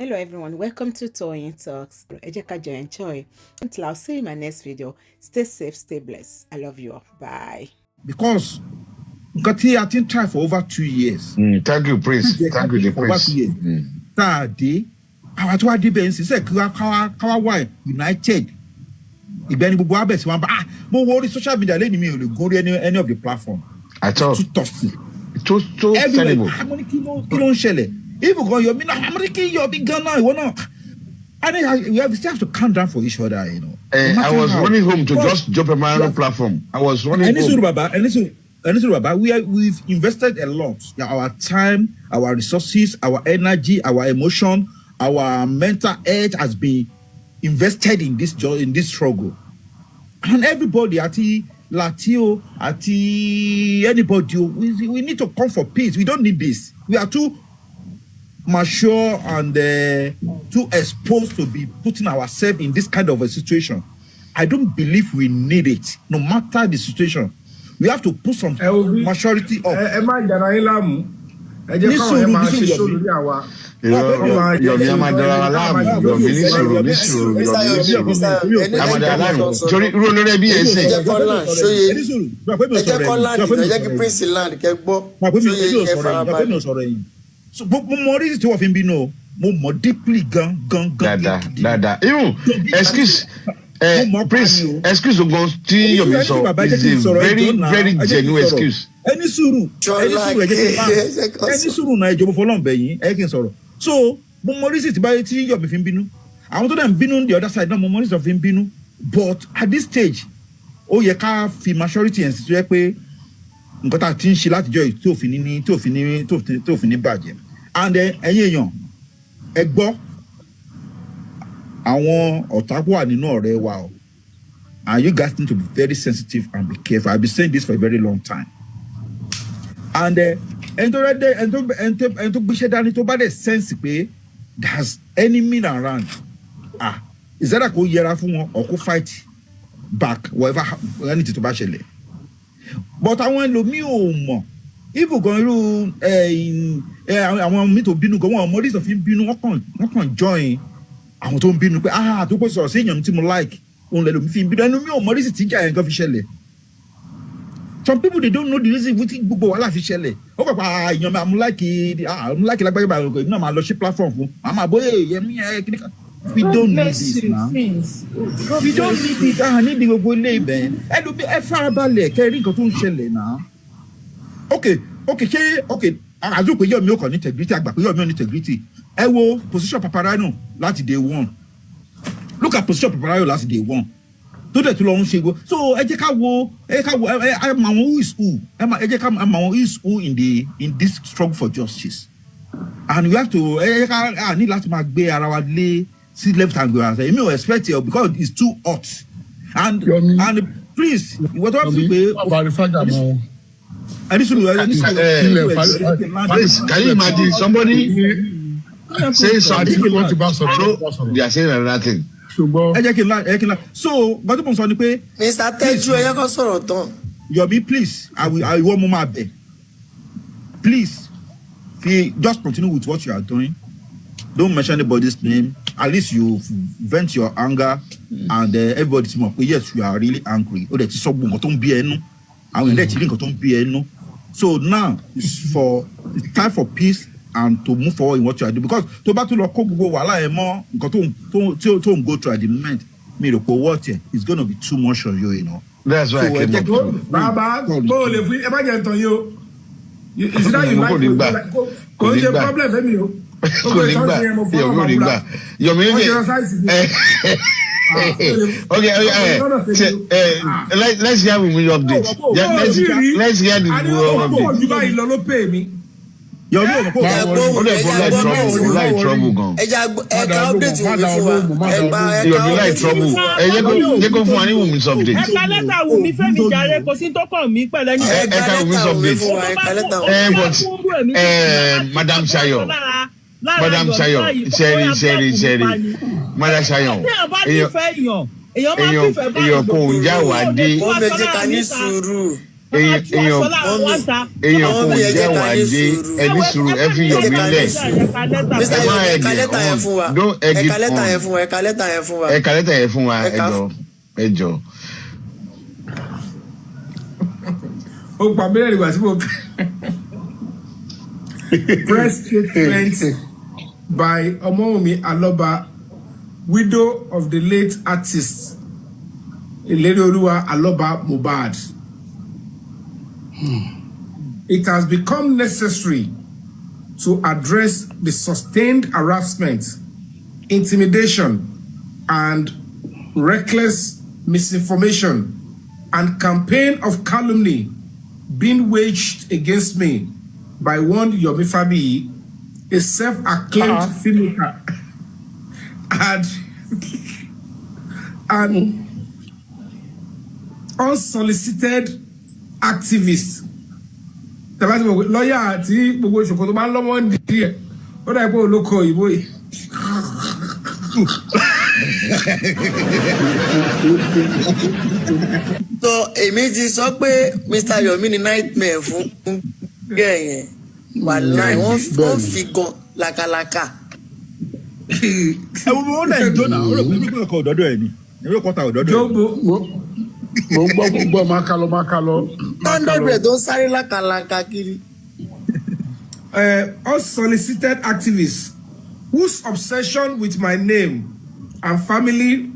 Hello everyone, welcome to Toyeen Talks. Ejekajo enjoy. Until I'll see you in my next video. Stay safe, stay blessed. I love you all. Bye. Because Nkati I think tried for over 2 years. Thank you, Prince. Thank you, the Prince. Tade, our two adibens say Kawa United. Ibeni Bubu Abes one, more worry social media lady me will go to any of the platform. I thought too toxic. Too terrible. How many kilo shell? Even go your mina, how many kilo big gun now? And we have to count down for each other, you know. I was running home to just jump on my own platform. I was running home. We've invested a lot. Our time, our resources, our energy, our emotion, our mental health has been invested in this struggle. And everybody, Latio, anybody, we need to come for peace. We don't need this. We are too mature and too exposed to be putting ourselves in this kind of a situation. I don't believe we need it, no matter the situation. We have to put some maturity up. So, more is to have him be more deeply gun. Dada. Excuse, Prince, excuse Yomi, so it's a very genuine excuse. Any suru na Ijoba for long beyin, so, more is to buy it Yomi him binu. I want them binu on the other side, no more is of him binu. But at this stage, ye ka fi maturity and situation nǹkan tá ti ń ṣe láti jọ tó fi ní bàjẹ́ and ẹ̀yin èèyàn ẹ gbọ́ àwọn ọ̀tá wà nínú ọ̀rẹ́ wa o and you guys need to be very sensitive and be careful. I've been saying this for a very long time and ẹni tó gbéṣẹ́ dání tó bá dẹ̀ sense pé there's enemy around is that kó yẹra fún wọn or kó fight back whatever anything tó bá ṣẹlẹ̀. But àwọn ẹlòmíì ò mọ̀ even gan irú àwọn mi tó bínú gan wọn ọmọdé sọfin bínú wọn kàn join àwọn tó ń bínú pé tó pọ̀ sọ̀rọ̀ sí èèyàn tí mo like òun lẹ́lòmí fi bínú ẹnu mi ò mọ̀rí sì ti jà yẹn kan fi ṣẹlẹ̀. Some people they don't know the reason wí tí gbogbo wàhálà fi ṣẹlẹ̀ ó pàpà èèyàn mi àmúláìkì lágbàgbà ìgbà ìgbà náà máa lọ sí platform fún màmá bóyá èèyàn kíní kan. We don't need this now. We don't need it. Need the gbogbo ilé ibẹ̀. Ẹ farabalẹ̀ kẹ́ rí nǹkan tó ń ṣẹlẹ̀ náà. Okay. Àzú pé Yomi ò kàn ní integrity àgbà pé Yomi ò ní integrity. Ẹ wo position Paparano láti day one. Look at position Paparano láti day one. Tó dẹ̀ tó lọ ń ṣe gbó. So ẹ jẹ́ ká wo who is who. Ẹ jẹ́ ká mọ̀ who is who in this struggle for justice. And we have to ní láti máa gbé ara wa lé. See left hand go and say, you expect it because it's too hot. And please, what do you say? Please, can you imagine somebody saying something? They are saying another thing. So, but the son pay. Mr. Teju, Yomi, please, I want more beg. Please, just continue with what you are doing. Don't mention anybody's name. At least you vent your anger and everybody's more. Yes, you are really angry. So now it's time for peace and to move forward in what you are doing. Because to battle or go more go through at the moment. It's going to be too much on you, you know. That's why I came up. Baba, is that you like problem for me? Okay, let's hear Wunmi update. Let's hear the update. Madam Shayo. Madam Shayo, Sherry. Madam Shayo. Èyàn kò ń já wà dé. kò jẹ́ wà dé ẹni sùúrù ẹ fi Yomi lẹ̀. Mr. Yomi ẹ̀ka lẹ́tà yẹn fún wa. Ẹ̀ka lẹ́tà yẹn fún wa. Ẹ jọ. Ó pa mílíọ̀nù ìgbà tí mo press statement by Wunmi Aloba, widow of the late artist Aloba Mohbad. It has become necessary to address the sustained harassment, intimidation, and reckless misinformation and campaign of calumny being waged against me by one Yomi Fabiyi, a self-acclaimed filmmaker and unsolicited activist. Lawyer àti gbogbo ìṣòkò tó bá ń lọ́wọ́ ń di ẹ̀ ó dà pé olóko òyìnbó yìí. So èmi ti sọ pé Mr. Yomi ni nightmare fún gẹ̀yẹn wàláì wọ́n fi gan lakalaka. Ẹ wo mo náà ń jó náà ó rò pé nígbà kan òdòdó ẹ̀ ni ìwé kọta òdòdó ẹ̀. Mo gbọ́ máa ká lọ. 100 tó ń sáré lakalaka kiri. Unsolicited activists whose obsession with my name and family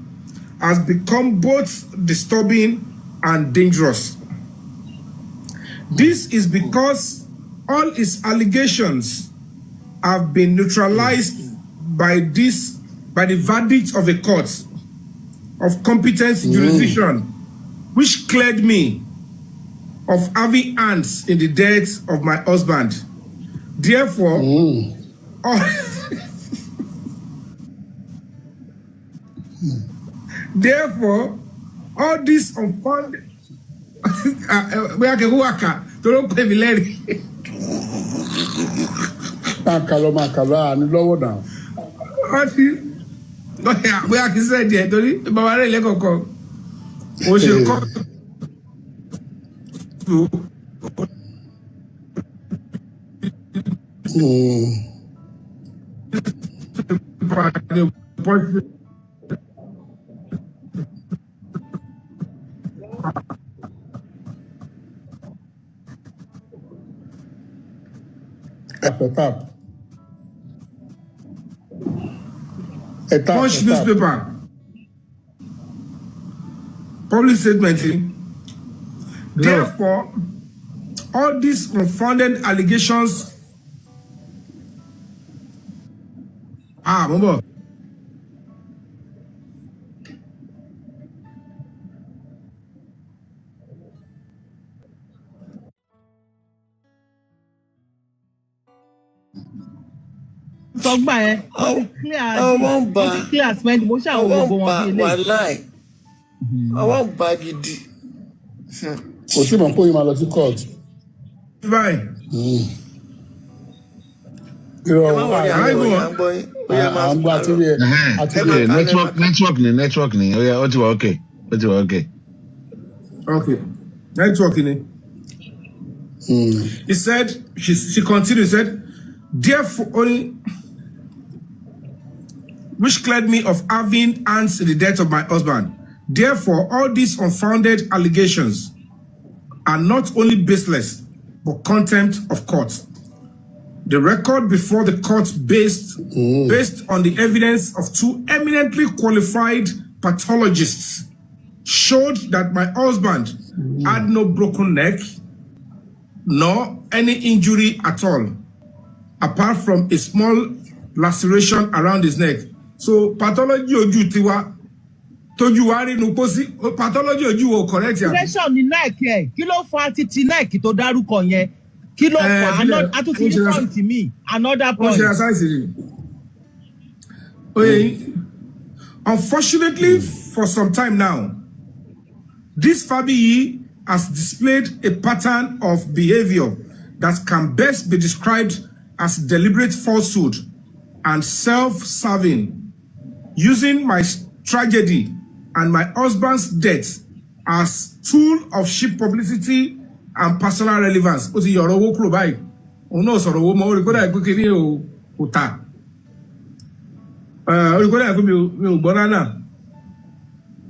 has become both disturbing and dangerous. This is because all his allegations have been neutralized by the verdict of a court of competent jurisdiction, which cleared me of having hands in the death of my husband. Therefore, all this unfounded we are going to don't pay me lady. Makalo, and lower down. We are said yet, don't you? Baba Ray Lekoko. We should come to Punch newspaper. Public statement. Therefore, all these confounded allegations Mama. Sọgbà ẹ clear spend mo ṣe àwọn gbogbo wọn bí ilé. Wàláì ọwọ́ bá gidi. Kò sí mọ̀ pé yín máa lọ sí court. Bye. Network ni ó ti wà okay. Okay. Network ni. He said, she continued, said, therefore only which cleared me of having hands in the death of my husband. Therefore, all these unfounded allegations are not only baseless, but contempt of court. The record before the court based on the evidence of two eminently qualified pathologists showed that my husband had no broken neck, nor any injury at all, apart from a small laceration around his neck. So pathology ojú tiwa tójú wa rí nu pósí pathology ojú wo correct ya. Laceration ní neck ẹ kí ló fa títí neck tó dárúkọ yẹn kí ló fa àtúntì ní point mi another point. Unfortunately, for some time now, this Fabiyi has displayed a pattern of behavior that can best be described as deliberate falsehood and self-serving, using my tragedy and my husband's death as tool of cheap publicity and personal relevance. Ó ti yọ̀rọ̀ owó kúrò báyìí. Òun náà sọ̀rọ̀ owó mọ́ orí kódà ìpín kiri ò ta. Orí kódà ìpín mi ò gbọ́ náà.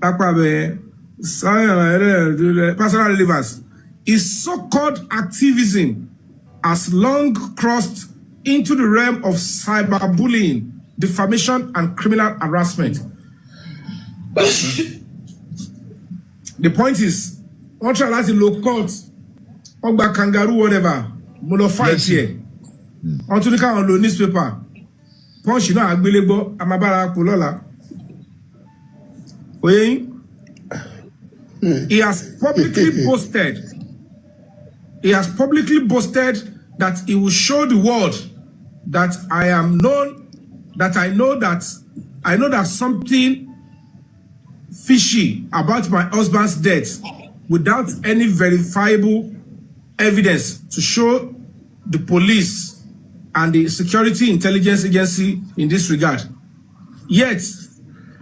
Pápá bẹ́ẹ̀ personal relevance. His so-called activism has long crossed into the realm of cyberbullying, defamation, and criminal harassment. The point is, wọ́n try láti lo court, wọ́n gba kangaroo whatever, mo lọ fight here. Wọ́n tún ní káwọn lo newspaper. Punch náà àgbélégbọ́, àmàbára kò lọ́la. Oyeyin. He has publicly boasted that he will show the world that I know that something fishy about my husband's death without any verifiable evidence to show the police and the security intelligence agency in this regard. Yet,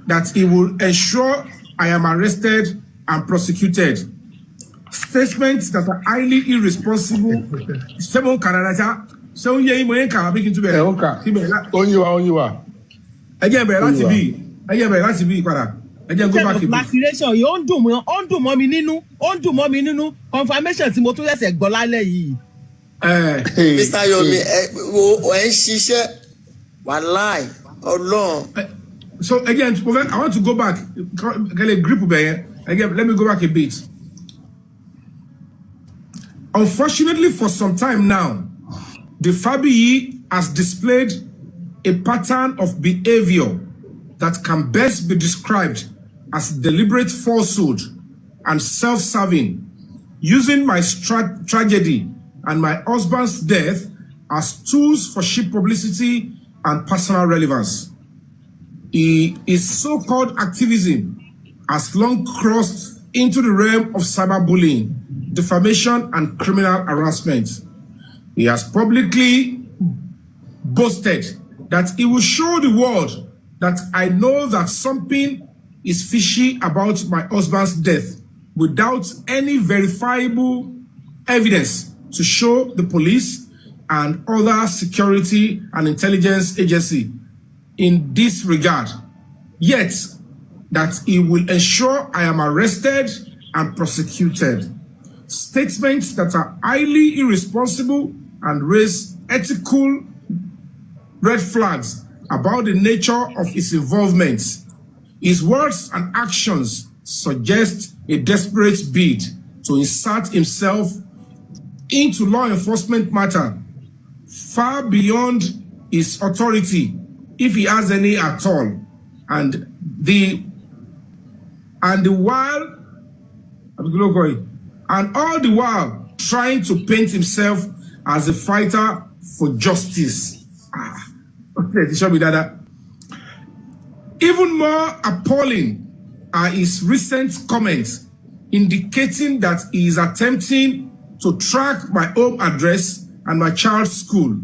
that he will ensure I am arrested and prosecuted. Statements that are highly irresponsible. Seven Canada, seven years in Moyenka, making to be. Onyiwa. Again, let's be. Again, go back. Vaccination, you on do mommy ninu, confirmation tí mo tún ṣẹ̀ṣẹ̀ gbọ́ lálẹ́ yìí. Mr. Yomi, ẹ ń ṣiṣẹ́ wàláì Ọlọ́run. So again, I want to go back. Again, let me go back a bit. Unfortunately, for some time now, the Fabiyi has displayed a pattern of behavior that can best be described as deliberate falsehood and self-serving, using my tragedy and my husband's death as tools for cheap publicity and personal relevance. His so-called activism has long crossed into the realm of cyberbullying, defamation, and criminal harassment. He has publicly boasted that he will show the world that I know that something is fishy about my husband's death without any verifiable evidence to show the police and other security and intelligence agency in this regard. Yet, that he will ensure I am arrested and prosecuted. Statements that are highly irresponsible and raise ethical red flags about the nature of his involvement. His words and actions suggest a desperate bid to insert himself into law enforcement matter far beyond his authority, if he has any at all, and all the while trying to paint himself as a fighter for justice. Okay, show me that. Even more appalling are his recent comments indicating that he is attempting to track my home address and my child's school.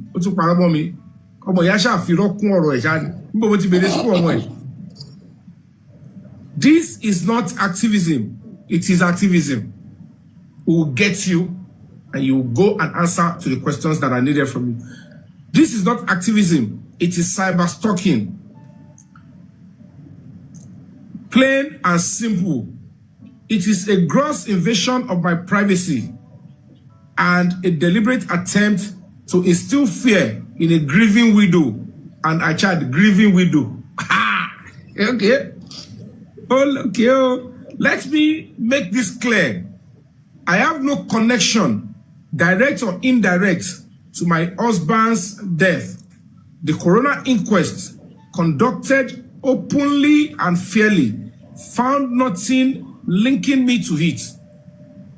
This is not activism, it is activism. We will get you and you will go and answer to the questions that are needed from you. This is not activism, it is cyber stalking. Plain and simple. It is a gross invasion of my privacy and a deliberate attempt to instill fear in a grieving widow and a child grieving widow. Okay. Okay. Let me make this clear. I have no connection, direct or indirect, to my husband's death. The coroner inquest, conducted openly and fairly, found nothing linking me to it.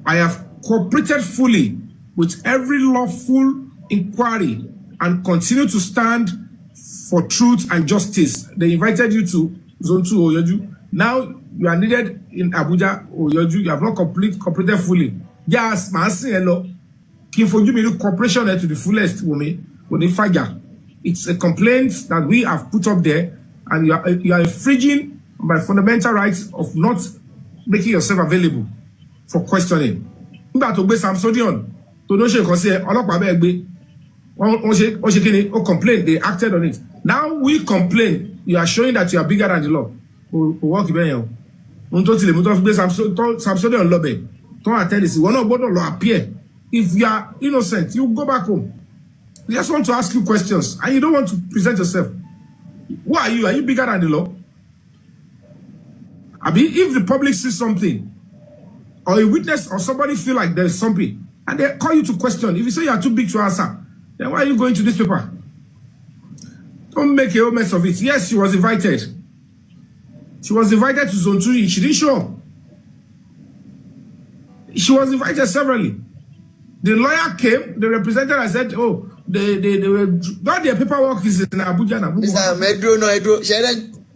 I have cooperated fully with every lawful inquiry and continue to stand for truth and justice. They invited you to Zone 2 Oyoju. Now you are needed in Abuja Oyoju. You have not cooperated fully. Yes, man, say hello. Can for you me cooperation to the fullest, Wunmi. It's a complaint that we have put up there, and you are infringing my fundamental rights of not making yourself available for questioning. nígbà tó gbé Samsodion tó ló ṣe nǹkan sí ẹ ọlọ́pàá bẹ́ẹ̀ gbé wọ́n ṣe kí ni ó complain they acted on it. Now we complain you are showing that you are bigger than the law. O work bẹ́ẹ̀ yẹn o. Ohun tó tilẹ̀ mú tó fi gbé Samsodion lọ bẹ̀ tó attend sí wọn náà gbọ́dọ̀ lọ appear. If you are innocent you go back home. We just want to ask you questions and you don't want to present yourself. Who are you? Are you bigger than the law? Abi, if the public sees something or a witness or somebody feel like there's something and they call you to question, if you say you are too big to answer, then why are you going to this paper? Don't make a whole mess of it. Yes, she was invited. She was invited to Zone 2. She didn't show up. She was invited severally. The lawyer came, the representative and said, oh, they were got their paperwork is in Abuja. Mr. Medro, no,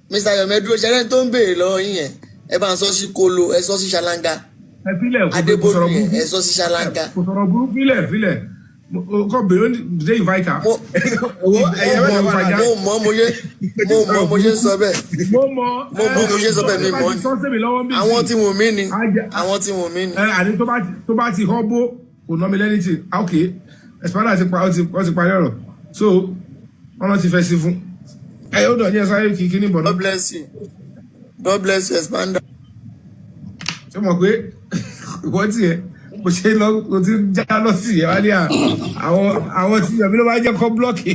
Mr. Medro, Sharon don't be low in Evan Sosi Kolo, a Sosi Shalanga. Adebolu, a Sosi Shalanga. They invite her. Mo àwọn tí mo mí ni. Àní tó bá ti hobo kò ná mi lẹ́nìtì. Okay. Espana ti parí ọ̀rọ̀. So, wọ́n ti fẹ́ sí fún. Ẹ ó dọ̀ ní ẹ̀sán kìkì ní bọ̀dọ̀. God bless you. God bless you, Espanda. Ṣé mo pé ìwọ́n ti ẹ̀ kò ṣe lọ kò ti já lọ sí ẹ̀ wá ní àwọn tí Yomi ló máa jẹ́ kọ́ blọ́ọ̀kì.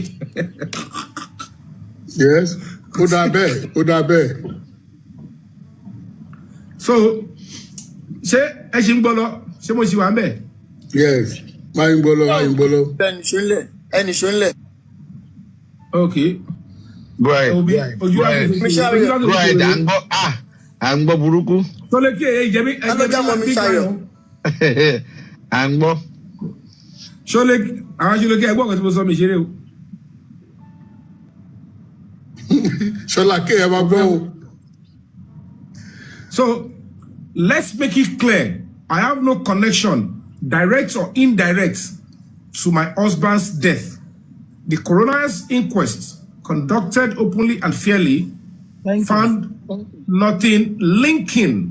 Yes, ó dà bẹ́ẹ̀. So, ṣé ẹ ṣì ń gbọ́ lọ? Ṣé mo ṣì wà ń bẹ̀? Yes. Máa ń gbọ́ lọ. Ẹni ṣónlẹ̀. Okay. Go ahead. À ń gbọ́ burúkú. Tó lè kí èyí jẹ́mi mi ṣayọ̀. À ń gbọ́. Àwọn ṣọlẹ̀ kí ẹgbọ́n kan tí mo sọ mi ṣeré o. Ṣọlá kí ẹ máa gbọ́ o. So, let's make it clear. I have no connection, direct or indirect, to my husband's death. The coroner's inquest, conducted openly and fairly, found nothing linking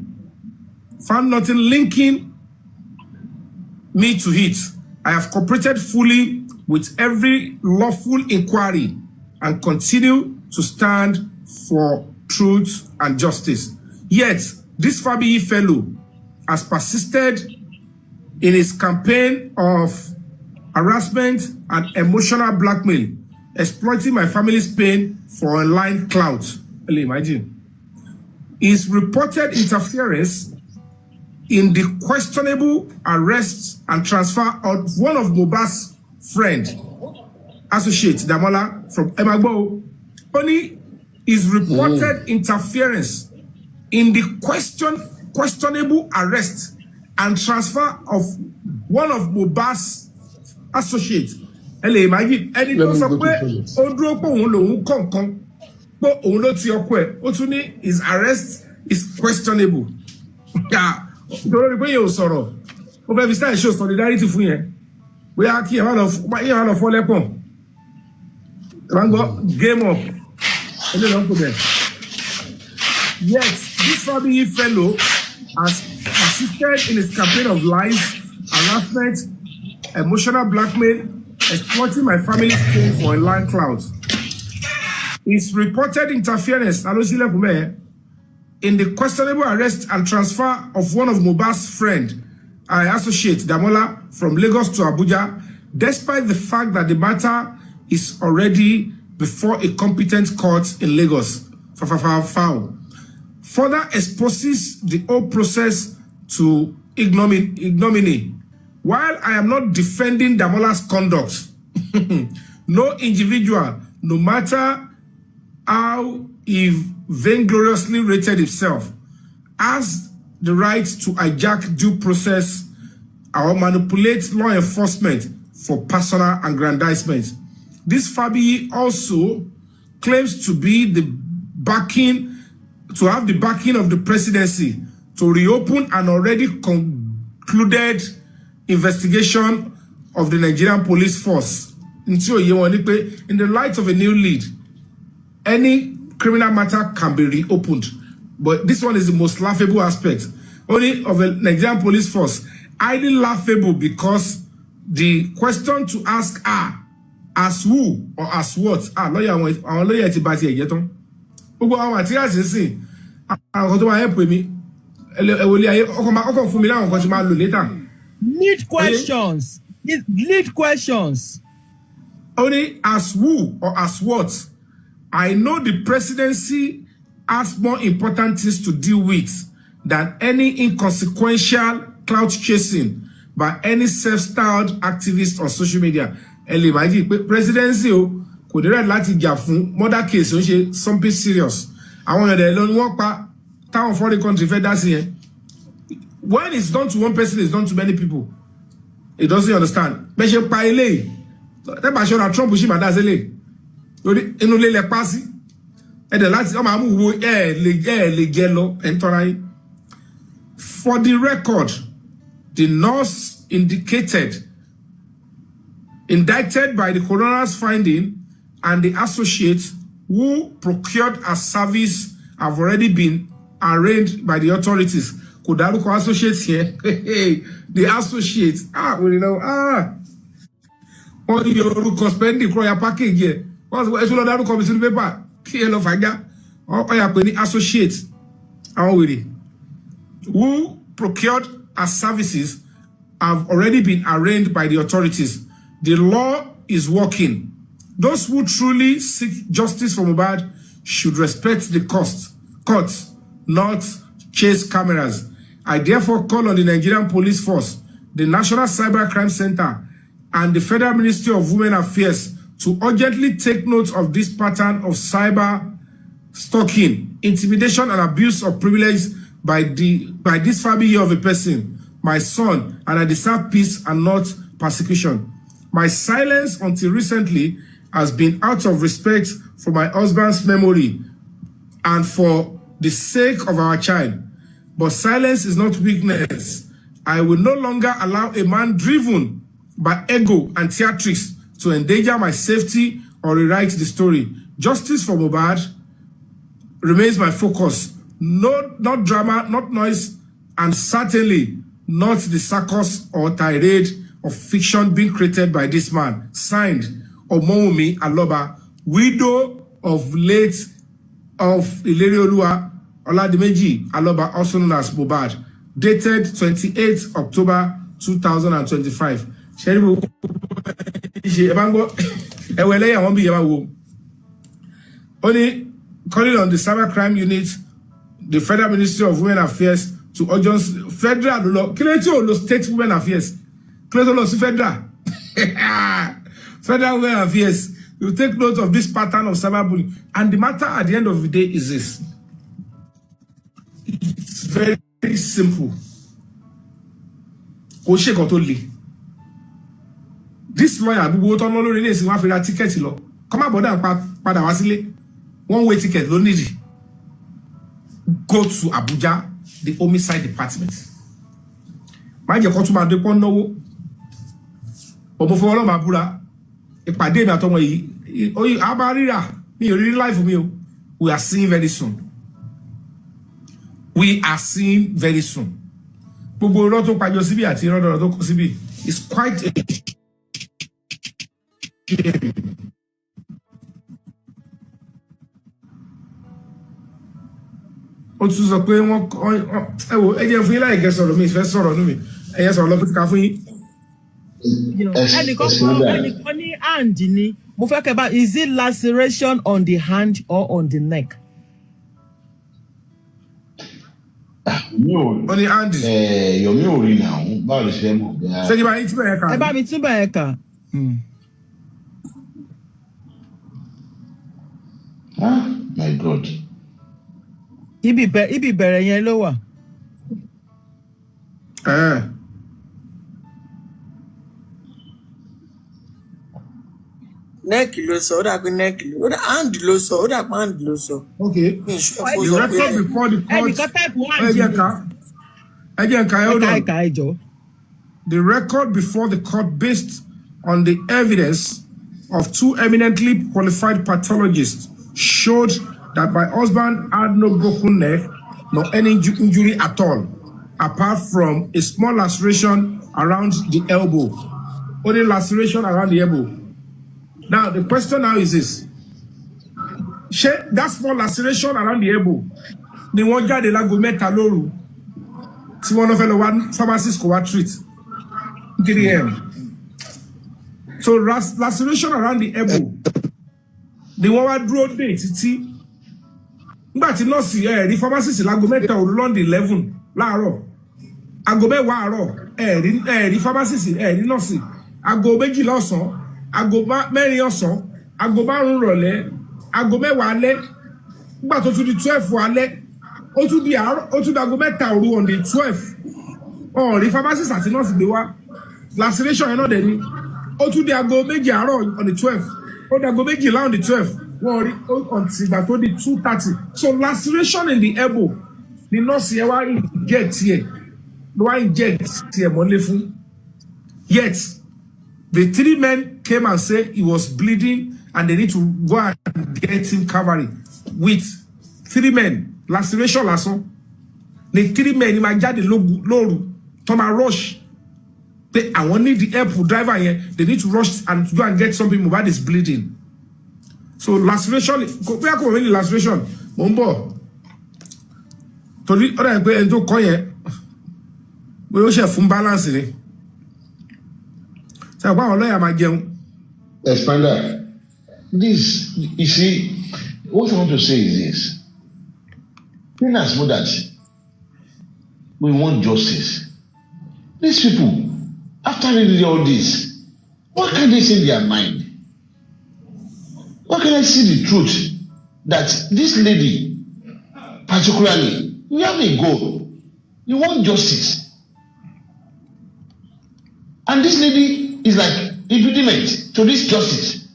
me to it. I have cooperated fully with every lawful inquiry and continue to stand for truth and justice. Yet, this Fabiyi fellow has persisted in his campaign of harassment and emotional blackmail, exploiting my family's pain for online clout. Imagine. His reported interference in the questionable arrest and transfer of one of Mohbad's friend, associate Damola from Emagbo, only his reported interference in the questionable arrest and transfer of one of Mohbad's associates. Imagine, ẹni tó sọ pé ó dúró pé òun lòun kọ̀ọ̀kan pé òun ló ti ọkọ ẹ̀ ó tún ní his arrest is questionable. Nítorí pé yóò sọ̀rọ̀ ó fẹ́ fi style show solidarity fún yẹn bóyá kí ẹ má lọ fọ́ lẹ́pọ̀n ẹ máa ń gbọ́ game up ẹni ló ń kó bẹ̀. Yet this Fabiyi fellow has persisted in his campaign of lies, harassment, emotional blackmail, exploiting my family's pain for online clout. His reported interference in the questionable arrest and transfer of one of Mohbad's friend, I associate Damola from Lagos to Abuja, despite the fact that the matter is already before a competent court in Lagos. Further exposes the whole process to ignominy. While I am not defending Damola's conduct, no individual, no matter how he vaingloriously rated himself, has the right to hijack due process or manipulate law enforcement for personal aggrandizement. This Fabiyi also claims to have the backing of the presidency to reopen an already concluded investigation of the Nigerian police force. In the light of a new lead, any criminal matter can be reopened. But this one is the most laughable aspect. Only of a Nigerian police force highly laughable because the question to ask her as who or as what lawyer àwọn lawyer ti bá ti ẹ̀jẹ̀ tán gbogbo àwọn materials sìn àwọn tó máa help mi ẹ̀wọ̀lẹ̀ ayé ọkọ̀ fún mi láwọn nǹkan tí máa lò later. Lead questions. Lead questions. Only as who or as what? I know the presidency has more important things to deal with than any inconsequential clout chasing by any self-styled activist on social media. Imagine presidency kò dé láti jà fún murder case ó ṣe something serious. Àwọn èèyàn ló ní wọ́n pa táwọn foreign country fẹ́ dá sí yẹn. When it's done to one person, it's done to many people. It doesn't understand. Bẹ́ẹ̀ ṣe pa eléyìí. Tẹ́bà ṣọ́ra Trump ṣì máa dá sílẹ̀. Lórí inú ilé lẹ pa sí. Ẹ̀dẹ̀ láti ọmọ àmúwo lè jẹ lọ ẹ̀ ń tọ́ra yín. For the record, the nurse indicted by the coroner's finding and the associates who procured a service have already been arraigned by the authorities. Kò dárúkọ associates here. The associates. We know. Wọ́n yọ orúkọ spending kúrò ya package yẹ. Wọ́n ẹ̀sùn lọ dárúkọ mi sínú pépà. Kí ẹ lọ fàájá. Wọ́n yà pé ní associates. Àwọn wèrè. Who procured as services have already been arraigned by the authorities. The law is working. Those who truly seek justice for Mohbad should respect the courts, not chase cameras. I therefore call on the Nigerian Police Force, the National Cyber Crime Center, and the Federal Ministry of Women Affairs to urgently take note of this pattern of cyber stalking, intimidation, and abuse of privilege by this Fabiyi of a person, my son, and I deserve peace and not persecution. My silence until recently has been out of respect for my husband's memory and for the sake of our child. But silence is not weakness. I will no longer allow a man driven by ego and theatrics to endanger my safety or rewrite the story. Justice for Mohbad remains my focus. No, not drama, not noise, and certainly not the circus or tirade of fiction being created by this man. Signed, Wunmi Aloba, widow of late of Ilerioluwa Oladimeji Aloba, also known as Mohbad, dated 28th October 2025. Only calling on the Cybercrime Unit, the Federal Ministry of Women Affairs to urgent federal law. State Women Affairs. Federal. Federal Women Affairs. You take note of this pattern of cyberbullying. And the matter at the end of the day is this. It's very, very simple. This lawyer, ticket. Come on, brother, one-way ticket, don't need it. Go to Abuja, the homicide department. My dear, come to my depot, no. Obofolo Mabura, a pade me atomo yi. Oyi abarira, me real life for me. We are seeing very soon. We are seeing very soon. Gbogbo ro to pajo sibi àti ro to ko sibi. It's quite a ó tún sọ pé wọ́n ẹwọ ẹjẹ fún yín láì gẹ sọ̀rọ̀ mi ìfẹ́ sọ̀rọ̀ nú mi ẹyẹ sọ̀rọ̀ lọ ká fún yín. ẹnìkan ní hand ni mo fẹ́ kẹ́ bá is it laceration on the hand or on the neck. ó ní hand. Yomi ò rí náà báwo lè ṣe mọ̀ bẹ́ẹ̀. ṣé kí bá yín túbọ̀ yẹn kà. ẹ bá mi túbọ̀ yẹn kà. My God. Ibi bẹ̀rẹ̀ yẹn ló wà. Neck ló sọ, ó dà pé neck ló, ó dà hand ló sọ, ó dà pé hand ló sọ. Okay. The record before the court. The record before the court based on the evidence of two eminently qualified pathologists showed that my husband had no broken neck nor any injury at all apart from a small laceration around the elbow. Only laceration around the elbow. Now, the question now is this. That small laceration around the elbow, the one guy de la go meta loru. See one of the one pharmacist go treat. So laceration around the elbow. The one wa draw date títí. Nígbà tí nurse the pharmacist la go meta òru London 11 láàárọ̀. Ago mẹ́wàá àárọ̀ the pharmacist the nurse. Ago méjìlá ọ̀sán, ago mẹ́rin ọ̀sán, ago márùn-ún rọ̀lẹ́, ago mẹ́wàá alẹ́. Nígbà tó tún di 12 alẹ́, ó tún di àárọ̀, ó tún di ago mẹ́ta òru on the 12. The pharmacist àti nurse gbé wá. Laceration yẹn náà dẹ̀ ni. Ó tún di ago méjì àárọ̀ on the 12. Ó di ago méjìlá on the 12. Wọ́n rí until ìgbà tó di 2:30. So laceration in the elbow, the nurse yẹn wá inject here. Ló wá inject here mọ́lé fún. Yet, the 3 men came and said he was bleeding and they need to go and get him cavalry. With 3 men, laceration lásán. The 3 men, he máa jáde lóru, tó máa rush. I want need the help for driver here. They need to rush and go and get something about this bleeding. So laceration, where come any laceration? Mombo. Torí ọ̀rẹ́ ẹgbẹ́ ẹni tó kọ́ yẹn, bóyá ó ṣe fún balance ni. So why lawyer máa jẹun? Expander, this, you see, what I want to say is this. In as much as we want justice, these people, after reading all this, what can they say in their mind? What can I see the truth that this lady, particularly, you have a goal, you want justice, and this lady is like impediment to this justice.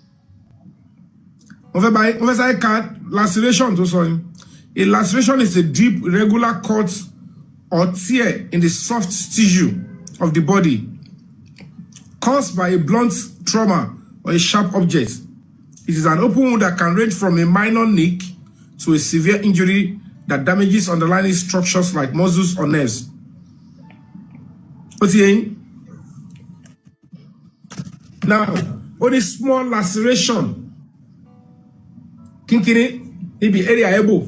Laceration to sorry. A laceration is a deep, irregular cut or tear in the soft tissue of the body caused by a blunt trauma or a sharp object. It is an open wound that can range from a minor nick to a severe injury that damages underlying structures like muscles or nerves. What's he? Now, only small laceration, kinkini, maybe area elbow.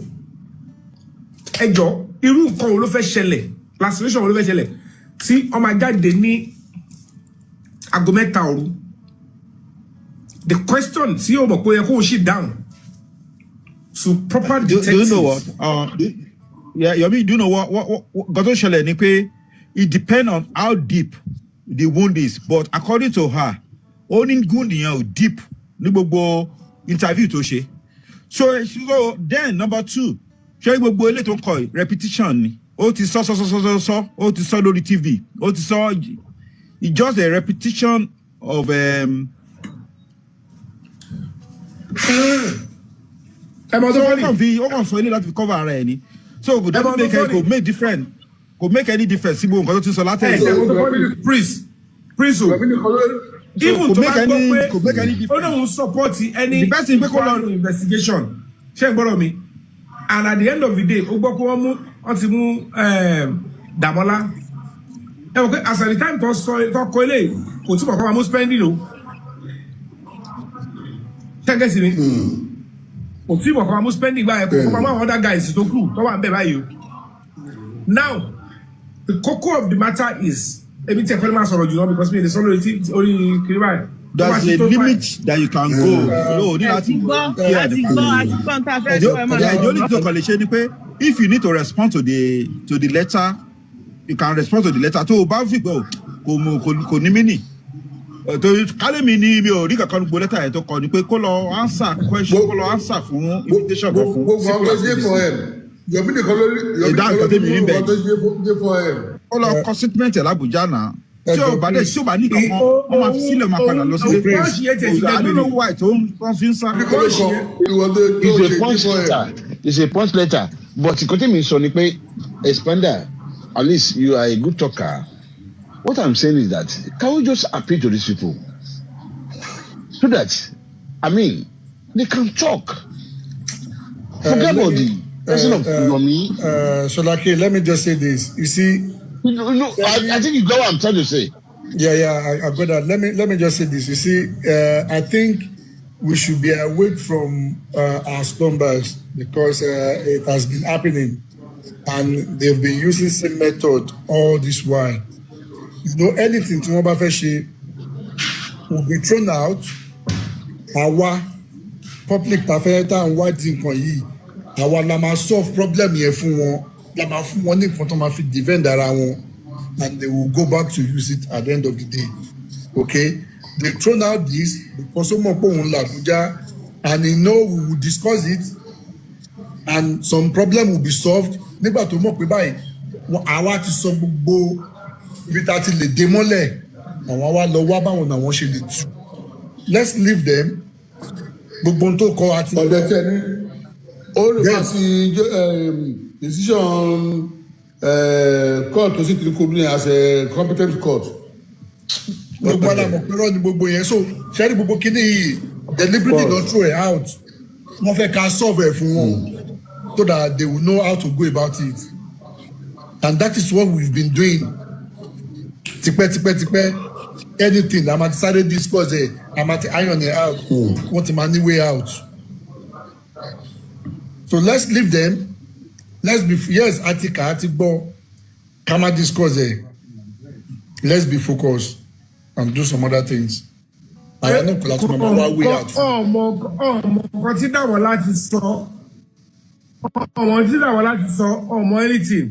Ẹjọ́, irú nǹkan wo ló fẹ́ ṣẹlẹ̀? Laceration wo ló fẹ́ ṣẹlẹ̀? See, oh my God, they need ago mẹ́ta òru. The question, see, oh my God, you sit down. So proper detectives. Do you know what? Yomi, do you know what? Gato ṣẹlẹ̀ ni pé it depends on how deep the wound is. But according to her, only wound yẹn deep ní gbogbo interview tó ṣe. So then number 2, ṣé gbogbo ilé tó ń kọ repetition ni. Ó ti sọ, ó ti sọ lórí TV, ó ti sọ, it's just a repetition of ó kàn sọ ilé láti cover ara ẹ̀ ni. So go make different, go make any difference síbo nǹkan tó ti sọ látẹ̀yìn. Prince even to make any difference. Ó don't support any investigation. Ṣé ń gbọ́dọ̀ mi? And at the end of the day, ó gbọ́ pé wọ́n ti mú Dàmọ́lá. As at the time tó kọ ilé, kò túbọ̀ kọ́ wa mú spending o. Tẹ́gẹ̀sì ni. Kò túbọ̀ kọ́ wa mú spending báyìí, kò kọ́ wa other guys tó kù tó wà ń bẹ̀ báyìí o. Now, the core of the matter is, ebi tí ẹ̀kọ́ ni máa sọ̀rọ̀ jù lọ because mi ò lè sọ lórí kiri báyìí. There's a limit that you can go. The only thing if you need to respond to the letter, you can respond to the letter. To Bavi go, kò ní mini. To kálẹ̀ mi ní mi ò rí kankan gbọ́ letter yẹn tó kọ ni pé kó lọ answer question, kó lọ answer fún invitation kan fún. Yomi nìkan lórí ó lọ kọ statement ẹ̀ l'Abuja náà. Tí o bá ní kankan, wọ́n máa fi sílẹ̀ máa padà lọ sí I don't know why tó ń fi ń sá. It's a punch letter. But ìkọ́tẹ́ mi sọ ni pé Expander, at least you are a good talker. What I'm saying is that can we just appeal to these people so that they can talk. Forget about the person of Yomi. Sholake, let me just say this. You see, No, I think you got what I'm trying to say. Yeah, I've got that. Let me just say this. You see, I think we should be awake from our slumbers because it has been happening, and they've been using same method all this while. You know, anything to Wamba Feshi will be thrown out. Our public tafeta and what in Koyi. Our lama solve problem here for one. Lama for one thing for to fit defend around. And they will go back to use it at the end of the day. Okay? They thrown out this because someone put on Abuja, and they know we will discuss it and some problem will be solved. Nígbà tó mọ̀ pé báyìí àwa ti sọ gbogbo ibi tá ti lè dé mọ́lẹ̀ àwọn wa lọ wá báwọn náà wọ́n ṣe lè tú. Let's leave them. Gbogbo ohun tó kọ àti. Ọ̀dẹ̀ tẹ̀ ní ó lè máa fi decision court tó sì ti kó bí as a competent court. Gbogbo alamọ̀ pé rọ́ọ̀ni gbogbo yẹn so ṣẹ́rí gbogbo kíní yìí deliberately don throw it out. Wọ́n fẹ́ ká solve ẹ̀ fún wọn so that they will know how to go about it. And that is what we've been doing. Tipẹ́. Anything I'm at sáré discuss ẹ̀ I'm at iron it out. Wọ́n ti máa ní way out. So let's leave them. Let's be yes Atika Atigbo Kama discuss ẹ̀. Let's be focused and do some other things. I know kò láti máa wá way out. Ọmọ tí dàwọ̀ láti sọ ọmọ anything.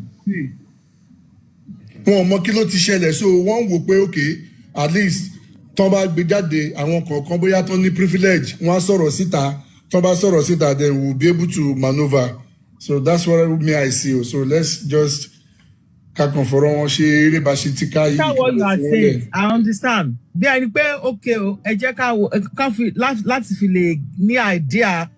Wọn mọ kí ló ti ṣẹlẹ̀ so wọ́n wò pé okay at least tán bá gbé jáde àwọn kọ̀ọ̀kan bóyá tán ní privilege wọ́n á sọ̀rọ̀ síta tán bá sọ̀rọ̀ síta then we will be able to maneuver. So that's what me I see. So let's just kakàn fọ̀rọ̀ wọn ṣe eré bá ṣe tí ká yìí. That's what you are saying. I understand. Bí ẹni pé okay o ẹ jẹ́ ká fi láti fi lè ní idea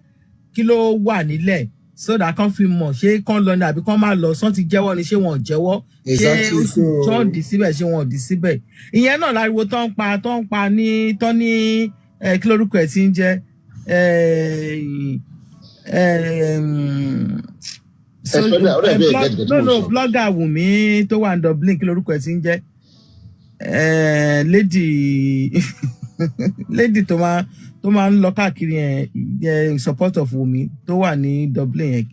kí ló wà nílẹ̀ so that kan fi mọ̀ ṣé kán lọ ní àbí kán má lọ sọ́n ti jẹ́wọ́ ni ṣé wọn ò jẹ́wọ́ ṣé John dì síbẹ̀ ṣé wọn ò dì síbẹ̀. Ìyẹn náà láriwo tó ń pa ní tó ní kí lórúkọ ẹ̀ ti ń jẹ́ blogger Wunmi tó wà ní Dublin kí lórúkọ ẹ̀ ti ń jẹ́ lady tó máa ń lọ káàkiri yẹn support of Wunmi tó wà ní Dublin yẹn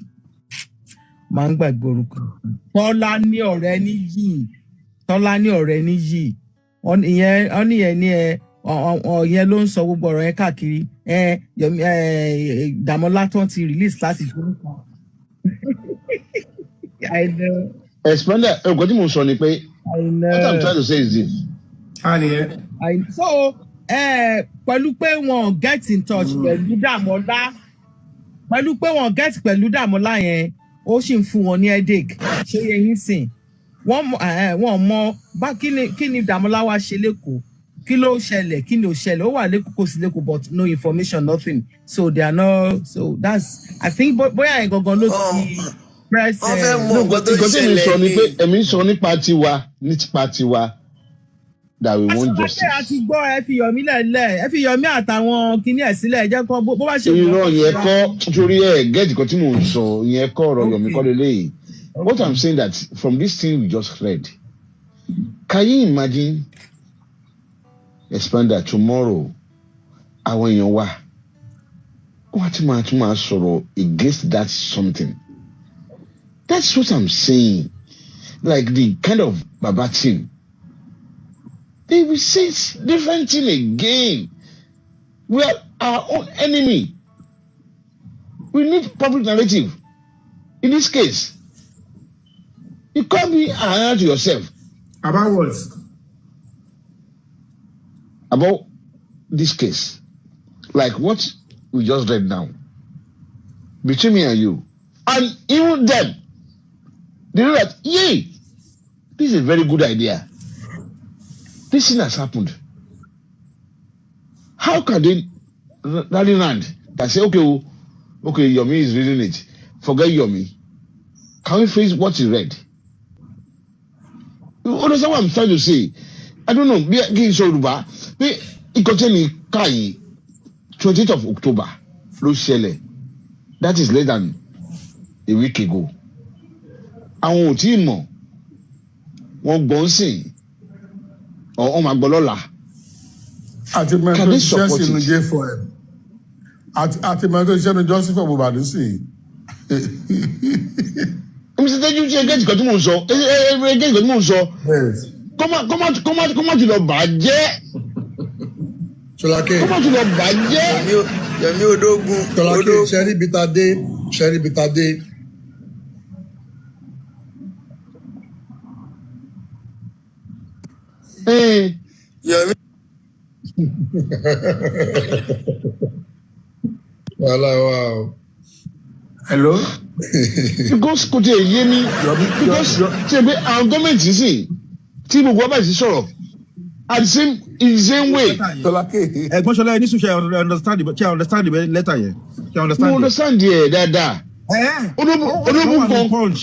máa ń gbàgbé orúkọ Tọ́lá ní ọ̀rẹ́ níyì ìyẹn ní ìyẹn ló ń sọ gbogbo ọ̀rọ̀ yẹn káàkiri Dàmọ́lá tó ti release láti orúkọ. I know. Expander, what you sọ ni pé what I'm trying to say is this. So pẹ̀lú pé wọ́n get in touch pẹ̀lú Dàmọ́lá yẹn ó sì ń fún wọn ní headache ṣé yẹn yín sìn wọ́n mọ bá kí ni Dàmọ́lá wá ṣe lẹ́kọ̀ọ́ kí ló ṣẹlẹ̀ kí ni ò ṣẹlẹ̀ ó wà lẹ́kọ̀ọ́ kò sí lẹ́kọ̀ọ́ but no information nothing so they are not so that's I think bóyá yẹn gangan ló ti press. wọ́n fẹ́ mọ nǹkan tó ṣẹlẹ̀ ni pé èmi sọ nípa tiwa that we want justice. àti gbọ́ ẹ fi Yomi lẹ́lẹ̀ ẹ fi Yomi àtàwọn kinní ẹ̀ sílẹ̀ ẹ jẹ́ kó bó bá ṣe. irọ́ yẹn kọ́ torí gẹ́ẹ̀dì kan tí mò ń sọ yẹn kọ́ ọ̀rọ̀ Yomi kọ́ lélẹ́yìí. What I'm saying that from this thing we just read, can you imagine Expander tomorrow àwọn èèyàn wa wọ́n ti máa sọ̀rọ̀ against that something. That's what I'm saying. Like the kind of Baba thing. They will say different thing again. We are our own enemy. We need public narrative. In this case, you can't be around yourself. About what? About this case. Like what we just read now. Between me and you. And even them. They know that, yay, this is a very good idea. This thing has happened. How can they rally land and say, okay, Yomi is reading it. Forget Yomi. Can we face what he read? You understand what I'm trying to say? I don't know. It contains 28th of October. That is less than a week ago. Àwọn ò tí mọ̀ wọ́n gbọ́n sìn ọ̀ máa gbọ́ lọ́la. Àti mẹ́tò ṣiṣẹ́ sínú J4M. Àti mẹ́tò ṣiṣẹ́ sínú Joseph Obubadu sí. Mr. Teju ṣe gẹ́gẹ́ ìkọ́ tí mò ń sọ. Gẹ́gẹ́ ìkọ́ tí mò ń sọ. Kọ́má ti lọ bàjẹ́. Ṣọlákẹ́. Kọ́má ti lọ bàjẹ́. Yomi Odógun. Ṣọlákẹ́ Ṣẹ́rí Bitade. Yomi. Wow. Hello? Because kò tí ì yé mi. Because ṣe pé àwọn gọ́ọ̀mẹ̀ntì sì tí gbogbo ọba ìsí sọ̀rọ̀ at the same way. Ṣọlákẹ́. Ẹ̀gbọ́n Ṣọlá ẹni sùn ṣe understand the letter yẹn. Mo understand yẹ dáadáa. Olóbùn kan. Punch.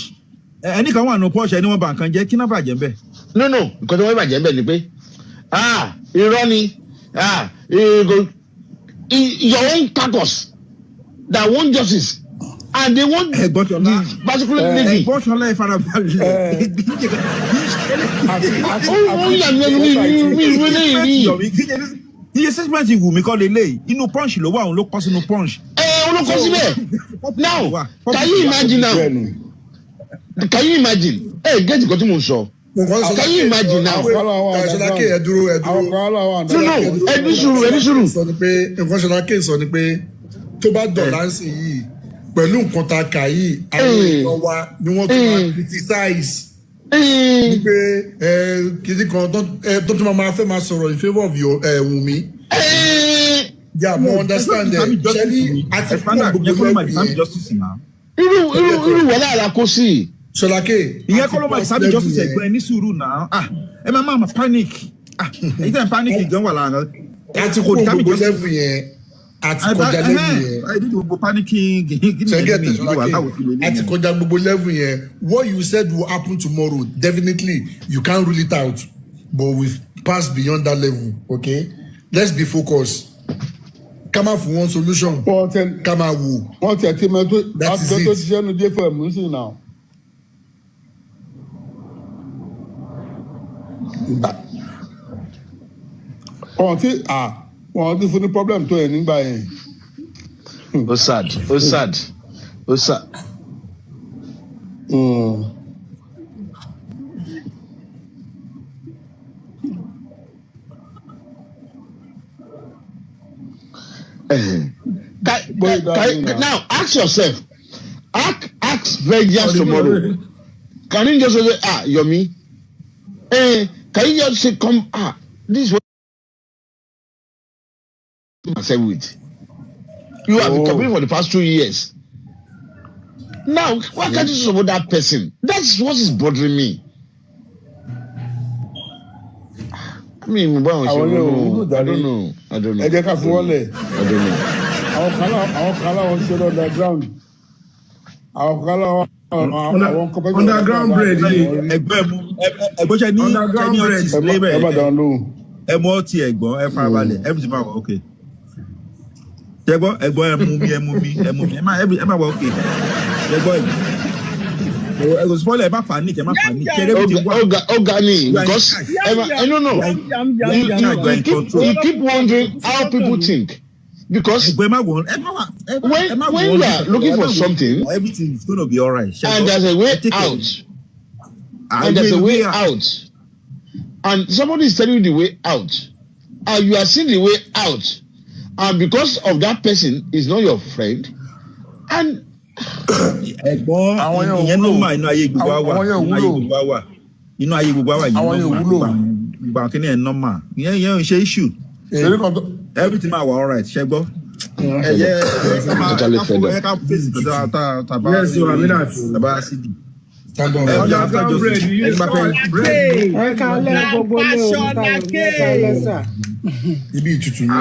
Ẹni kan wà ní Punch ẹni wọ́n bá nǹkan jẹ́ kí náà bàjẹ́ bẹ́ẹ̀. No, nǹkan tí wọ́n bàjẹ́ bẹ́ẹ̀ ni pé irọ́ ni your own caucus that want justice and they want the particular lady. Ẹ̀gbọ́n Ṣọlá ìfarabalẹ̀. Ó yà mí lẹ́nu mi ìwé lẹ́yìn rí. Iye statement Wunmi kọ́ lélẹ̀ inú Punch ló wà òun ló kọ́ sínú Punch. Olókọ́ síbẹ̀. Now can you imagine now? Can you imagine? Get nǹkan tí mo sọ. Can you imagine now? Ṣọlákẹ́ ẹ dúró. Ẹni sùúrù. Sọ ni pé nǹkan Ṣọlákẹ́ sọ ni pé tó bá dọ̀là ń sìn yìí pẹ̀lú nǹkan tá a kà yìí àwọn èèyàn wa ni wọ́n tún máa criticize. Wípé kìdí kan tó tún máa fẹ́ máa sọ̀rọ̀ in favour of your Wunmi. Yeah, mo understand ẹ̀. Ṣẹ́ni àti fún gbogbo lẹ́yìn yẹn. Irú wọlé àlàkó sí. Ṣọlákẹ́. Ìyẹn kọ́ ló máa sábì justice ẹ̀gbọ́n ẹ ní sùúrù náà. Ẹ máa panic. Èyí tẹ̀ ń panic gan wà lára. Àti kò gbogbo lẹ́fù yẹn. Àti kọjá lẹ́fù yẹn. Àìdí gbogbo panicking. Ṣẹ́gẹ̀tẹ̀ Ṣọlákẹ́. Àti kọjá gbogbo lẹ́fù yẹn. What you said will happen tomorrow. Definitely you can't rule it out. But we've passed beyond that level. Okay? Let's be focused. Come out for one solution. Come out wò. Wọ́n tẹ̀ tí mẹ́tò That is it. tó ṣiṣẹ́ sínú J4M sí náà. Wọ́n ti fún ní problem tó yẹ nígbà yẹn. Ó sad. Now ask yourself, ask vengeance tomorrow. Can you just say, Yomi? Can you just say, come, this is what I said with. You have been campaigning for the past 2 years. Now, why can't you support that person? That's what is bothering me. I mean, I don't know. Ẹ jẹ́ ká fún wọn lẹ̀. I don't know. Àwọn kan láwọn ṣe lọ underground. Àwọn kan láwọn underground bread yìí. Ẹ̀gbọ́n ṣe ní Underground bread. ẹ má dáhùn lóhùn. ẹ mọ ọtí ẹ̀gbọ́n ẹ farabalẹ̀ everything máa wà okay. Ẹ̀gbọ́n ẹ mú mi ẹ má wà okay. Ẹ̀gbọ́n ẹ kò spoil ẹ má panic ẹ má panic. Organic because I don't know. You keep wondering how people think. Because when you are looking for something, everything is going to be all right. And there's a way out. And there's a way out. And somebody is telling you the way out. And you are seeing the way out. And because of that person is not your friend. And ẹ̀gbọ́n ìyẹn ló máa inú ayé gbogbo wa inú ayé gbogbo wa gbogbo kí ni ẹ̀ normal ìyẹn ò ṣe issue everything máa wà alright ṣe gbọ́ ẹ ká fèsì tàbá sídì. Ọjà àtàjọ sí ẹ bá fẹ́ ẹ ká lẹ́ gbogbo lé o ká lẹ́sà. Ibi ìtutù ni.